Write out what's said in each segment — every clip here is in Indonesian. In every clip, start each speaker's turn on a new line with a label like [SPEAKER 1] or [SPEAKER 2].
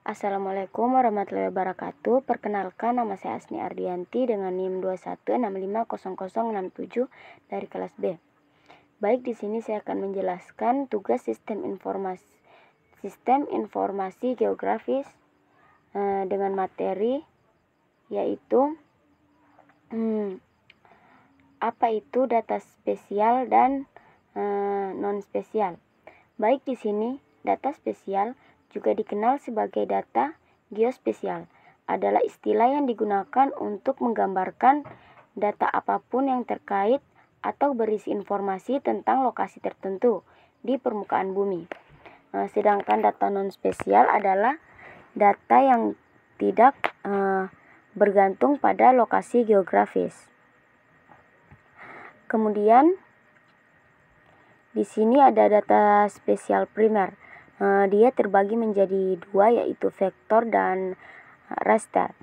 [SPEAKER 1] Assalamualaikum warahmatullahi wabarakatuh. Perkenalkan, nama saya Asni Ardianti dengan NIM 21650067 dari kelas B. Baik, di sini saya akan menjelaskan tugas sistem informasi geografis dengan materi yaitu apa itu data spesial dan non spesial. Baik, di sini data spesial juga dikenal sebagai data geospasial, adalah istilah yang digunakan untuk menggambarkan data apapun yang terkait atau berisi informasi tentang lokasi tertentu di permukaan bumi. Sedangkan data non-spesial adalah data yang tidak bergantung pada lokasi geografis. Kemudian di sini ada data spesial primer. Dia terbagi menjadi dua, yaitu vektor dan raster.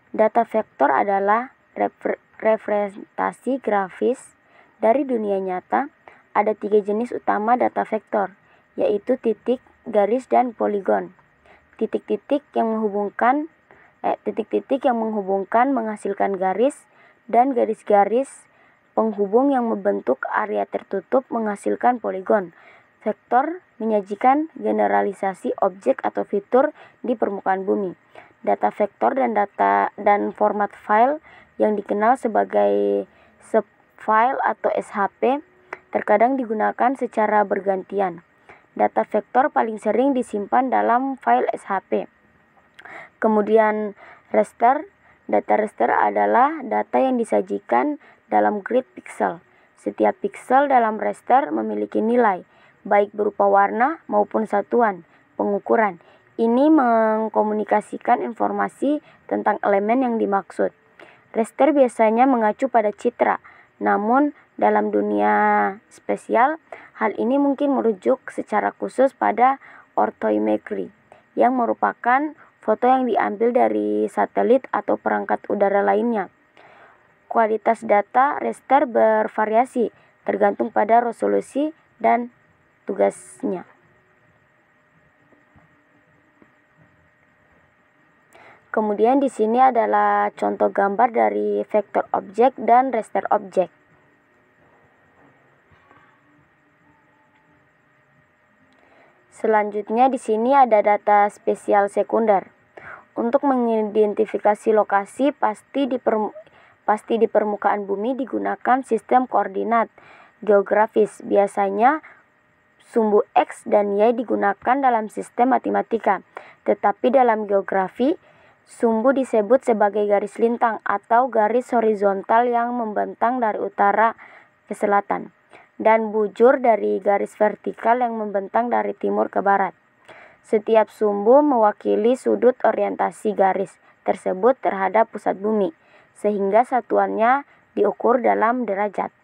[SPEAKER 1] Data vektor adalah representasi grafis dari dunia nyata. Ada 3 jenis utama data vektor, yaitu titik, garis, dan poligon. Titik-titik yang menghubungkan menghasilkan garis, dan garis-garis penghubung yang membentuk area tertutup menghasilkan poligon. Vektor menyajikan generalisasi objek atau fitur di permukaan bumi. Data vektor dan format file yang dikenal sebagai subfile atau SHP terkadang digunakan secara bergantian. Data vektor paling sering disimpan dalam file SHP. Kemudian raster. Data raster adalah data yang disajikan dalam grid pixel. Setiap pixel dalam raster memiliki nilai, baik berupa warna maupun satuan pengukuran. Ini mengkomunikasikan informasi tentang elemen yang dimaksud. Raster biasanya mengacu pada citra, namun dalam dunia spesial, hal ini mungkin merujuk secara khusus pada orthoimagery, yang merupakan foto yang diambil dari satelit atau perangkat udara lainnya. Kualitas data raster bervariasi tergantung pada resolusi dan tugasnya. Kemudian di sini adalah contoh gambar dari vektor objek dan raster objek. Selanjutnya di sini ada data spesial sekunder. Untuk mengidentifikasi lokasi pasti di permukaan bumi digunakan sistem koordinat geografis. Biasanya sumbu X dan Y digunakan dalam sistem matematika, tetapi dalam geografi, sumbu disebut sebagai garis lintang atau garis horizontal yang membentang dari utara ke selatan, dan bujur dari garis vertikal yang membentang dari timur ke barat. Setiap sumbu mewakili sudut orientasi garis tersebut terhadap pusat bumi, sehingga satuannya diukur dalam derajat.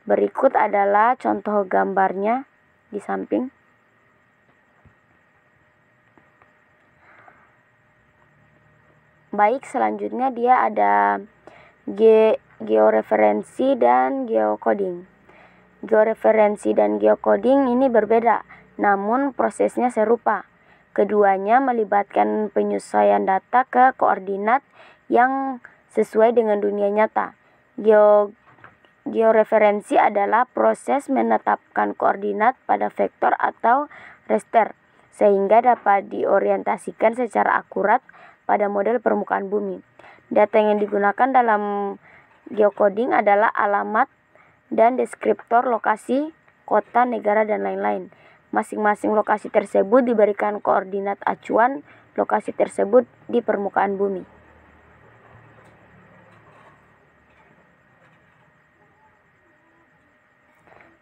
[SPEAKER 1] Berikut adalah contoh gambarnya di samping. Baik, selanjutnya dia ada georeferensi dan geocoding. Georeferensi dan geocoding ini berbeda, namun prosesnya serupa. Keduanya melibatkan penyesuaian data ke koordinat yang sesuai dengan dunia nyata. Georeferensi adalah proses menetapkan koordinat pada vektor atau raster, sehingga dapat diorientasikan secara akurat pada model permukaan bumi. Data yang digunakan dalam geocoding adalah alamat dan deskriptor lokasi, kota, negara, dan lain-lain. Masing-masing lokasi tersebut diberikan koordinat acuan lokasi tersebut di permukaan bumi.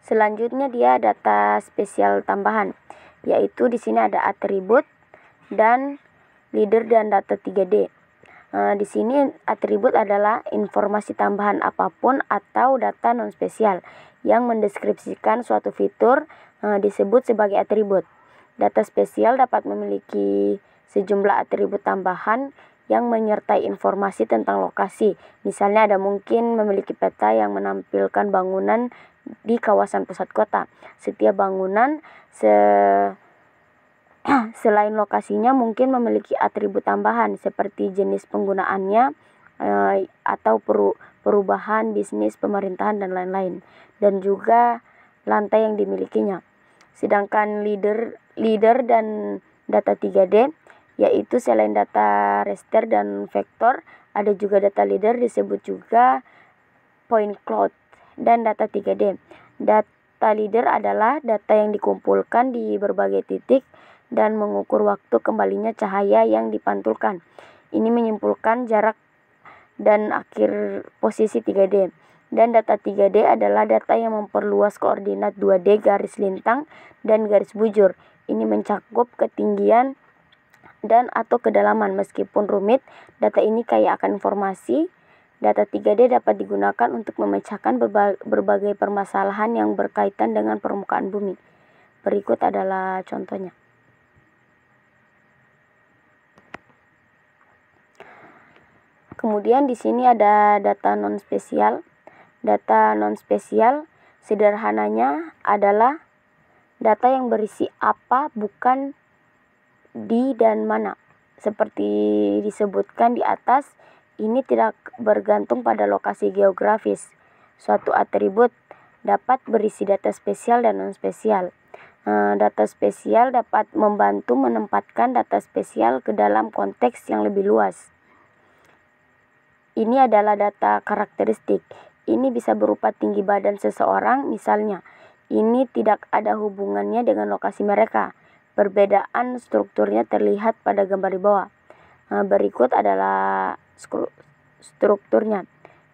[SPEAKER 1] Selanjutnya dia data spesial tambahan, yaitu di sini ada atribut dan leader dan data 3D. Di sini atribut adalah informasi tambahan apapun atau data non spesial yang mendeskripsikan suatu fitur disebut sebagai atribut. Data spesial dapat memiliki sejumlah atribut tambahan yang menyertai informasi tentang lokasi. Misalnya ada mungkin memiliki peta yang menampilkan bangunan di kawasan pusat kota. Setiap bangunan Selain lokasinya mungkin memiliki atribut tambahan seperti jenis penggunaannya atau perubahan bisnis pemerintahan dan lain-lain, dan juga lantai yang dimilikinya. Sedangkan leader dan data 3D, yaitu selain data raster dan vektor, ada juga data leader, disebut juga point cloud, dan data 3D. Data leader adalah data yang dikumpulkan di berbagai titik dan mengukur waktu kembalinya cahaya yang dipantulkan. Ini menyimpulkan jarak dan akhir posisi 3D. Dan data 3D adalah data yang memperluas koordinat 2D garis lintang dan garis bujur. Ini mencakup ketinggian dan atau kedalaman. Meskipun rumit, data ini kaya akan informasi. Data 3D dapat digunakan untuk memecahkan berbagai permasalahan yang berkaitan dengan permukaan bumi. Berikut adalah contohnya. Kemudian di sini ada data non-spesial. Data non-spesial sederhananya adalah data yang berisi apa, bukan, di, dan mana. Seperti disebutkan di atas, ini tidak bergantung pada lokasi geografis. Suatu atribut dapat berisi data spesial dan non-spesial. Data spesial dapat membantu menempatkan data spesial ke dalam konteks yang lebih luas. Ini adalah data karakteristik. Ini bisa berupa tinggi badan seseorang misalnya. Ini tidak ada hubungannya dengan lokasi mereka. Perbedaan strukturnya terlihat pada gambar di bawah. Berikut adalah strukturnya.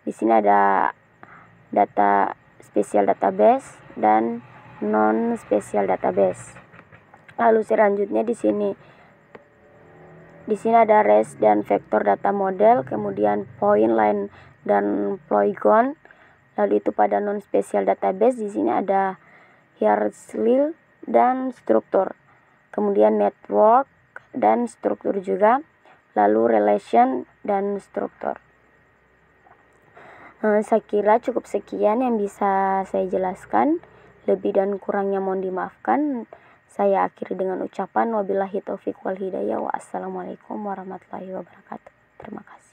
[SPEAKER 1] Di sini ada data spesial database dan non spesial database. Lalu selanjutnya di sini ada res dan vektor data model, kemudian point, line, dan polygon. Lalu itu pada non spesial database di sini ada hierarchy dan struktur. Kemudian network dan struktur juga. Lalu relation dan struktur. Saya kira cukup sekian yang bisa saya jelaskan. Lebih dan kurangnya mohon dimaafkan. Saya akhiri dengan ucapan wabillahi taufiq wal hidayah. Wassalamualaikum warahmatullahi wabarakatuh. Terima kasih.